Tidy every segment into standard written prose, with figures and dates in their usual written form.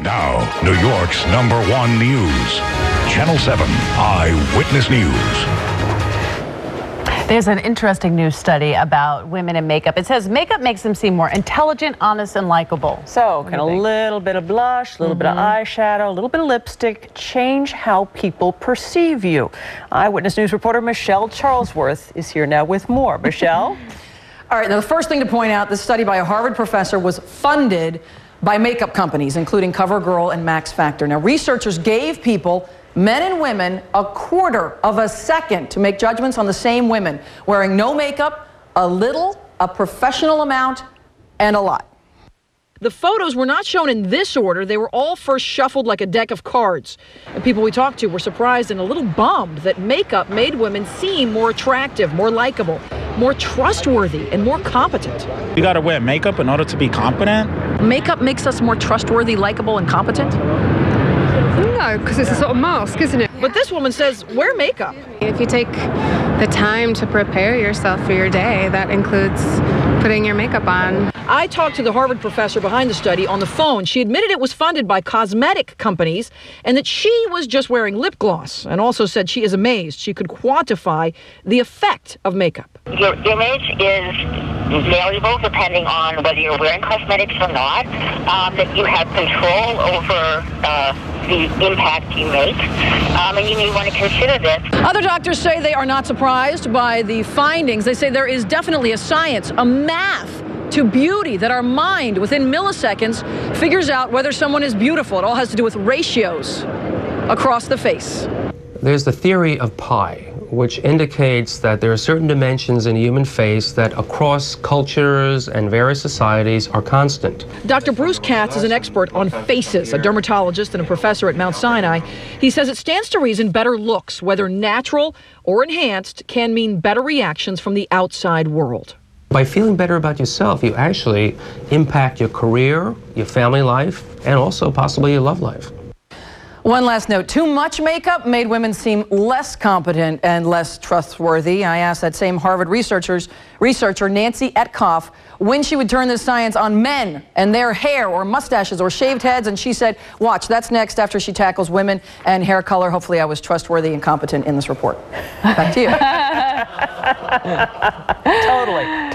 now, New York's #1 news. Channel 7 Eyewitness News. There's an interesting new study about women and makeup. It says makeup makes them seem more intelligent, honest, and likable. So, can a little bit of blush, a little bit of eyeshadow, a little bit of lipstick change how people perceive you? Eyewitness News reporter Michelle Charlesworth is here now with more. Michelle? All right, now the first thing to point out, this study by a Harvard professor was funded by makeup companies, including CoverGirl and Max Factor. Now, researchers gave people, men and women, a quarter of a second to make judgments on the same women, wearing no makeup, a little, a professional amount, and a lot. The photos were not shown in this order. They were all first shuffled like a deck of cards. And people we talked to were surprised and a little bummed that makeup made women seem more attractive, more likable, more trustworthy, and more competent. You got to wear makeup in order to be competent? Makeup makes us more trustworthy, likable, and competent? No, because it's a sort of mask, isn't it? But this woman says, wear makeup. If you take the time to prepare yourself for your day, that includes putting your makeup on. I talked to the Harvard professor behind the study on the phone. She admitted it was funded by cosmetic companies and that she was just wearing lip gloss, and also said she is amazed she could quantify the effect of makeup. Your image is variable depending on whether you're wearing cosmetics or not, that you have control over the impact you make, and you may want to consider this. Other doctors say they are not surprised by the findings. They say there is definitely a science, a math to beauty, that our mind within milliseconds figures out whether someone is beautiful. It all has to do with ratios across the face. There's the theory of pi, which indicates that there are certain dimensions in the human face that across cultures and various societies are constant. Dr. Bruce Katz is an expert on faces, a dermatologist and a professor at Mount Sinai. He says it stands to reason better looks, whether natural or enhanced, can mean better reactions from the outside world. By feeling better about yourself, you actually impact your career, your family life, and also possibly your love life. One last note, too much makeup made women seem less competent and less trustworthy. I asked that same Harvard researcher, Nancy Etkoff, when she would turn this science on men and their hair or mustaches or shaved heads, and she said, watch, that's next after she tackles women and hair color. Hopefully I was trustworthy and competent in this report. Back to you.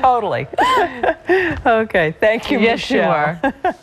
Totally. Okay, thank you, Yes, Michelle. you are.